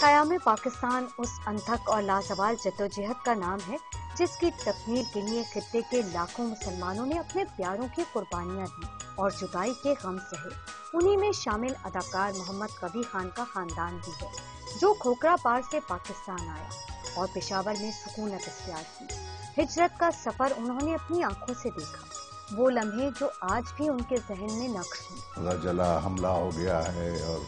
قیام پاکستان اس انتھک اور لازوال جدوجہد کا نام ہے جس کی تکمیل کے لیے خطے کے لاکھوں مسلمانوں نے اپنے پیاروں کی قربانیاں دی اور جدائی کے غم سہے۔ انہی میں شامل اداکار محمد کبھی خان کا خاندان بھی ہے جو کھوکھرا پار سے پاکستان آیا اور پشاور میں سکونت اختیار کی۔ ہجرت کا سفر انہوں نے اپنی آنکھوں سے دیکھا، وہ لمحے جو آج بھی ان کے ذہن میں نقش ہیں۔ پتہ چلا حملہ ہو گیا ہے اور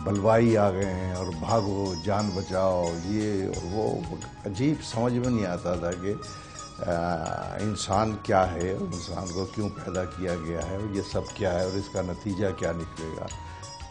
بلوائی آ گئے ہیں اور بھاگو جان بچاؤ، یہ اور وہ عجیب سمجھ میں نہیں آتا تھا کہ انسان کیا ہے اور انسان کو کیوں پیدا کیا گیا ہے اور یہ سب کیا ہے اور اس کا نتیجہ کیا نکلے گا۔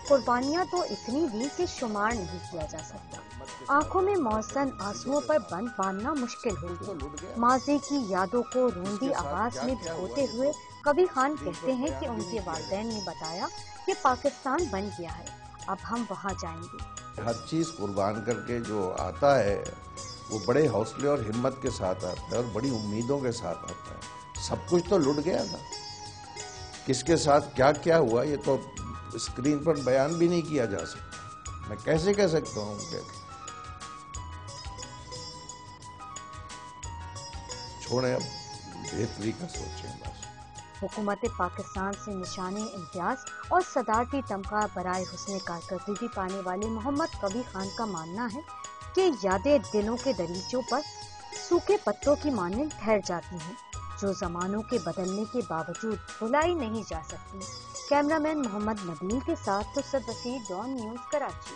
قربانیاں تو اتنی دی کہ شمار نہیں کیا جا سکتا۔ آنکھوں میں محسن آنسوؤں پر بند باندھنا مشکل ہو گیا۔ ماضی کی یادوں کو روندی آواز میں بھگوتے ہوئے کبھی خان کہتے ہیں کہ ان کے والدین نے بتایا کہ پاکستان بن گیا ہے، اب ہم وہاں جائیں گے۔ ہر چیز قربان کر کے جو آتا ہے وہ بڑے حوصلے اور ہمت کے ساتھ آتا ہے اور بڑی امیدوں کے ساتھ آتا ہے۔ سب کچھ تو لٹ گیا تھا، کس کے ساتھ کیا کیا ہوا یہ تو اسکرین پر بیان بھی نہیں کیا جا سکتا۔ میں کیسے کہہ سکتا ہوں کہ چھوڑیں، اب بہتری کا سوچیں بس۔ حکومت پاکستان سے نشان امتیاز اور صدارتی تمغہ برائے حسن کارکردگی پانے والے محمد کبھی خان کا ماننا ہے کہ یادیں دلوں کے دریچوں پر سوکھے پتوں کی مانند ٹھہر جاتی ہیں جو زمانوں کے بدلنے کے باوجود بھلائی نہیں جا سکتی۔ کیمرہ مین محمد نبیل کے ساتھ نصرت وسیع، ڈان نیوز، کراچی۔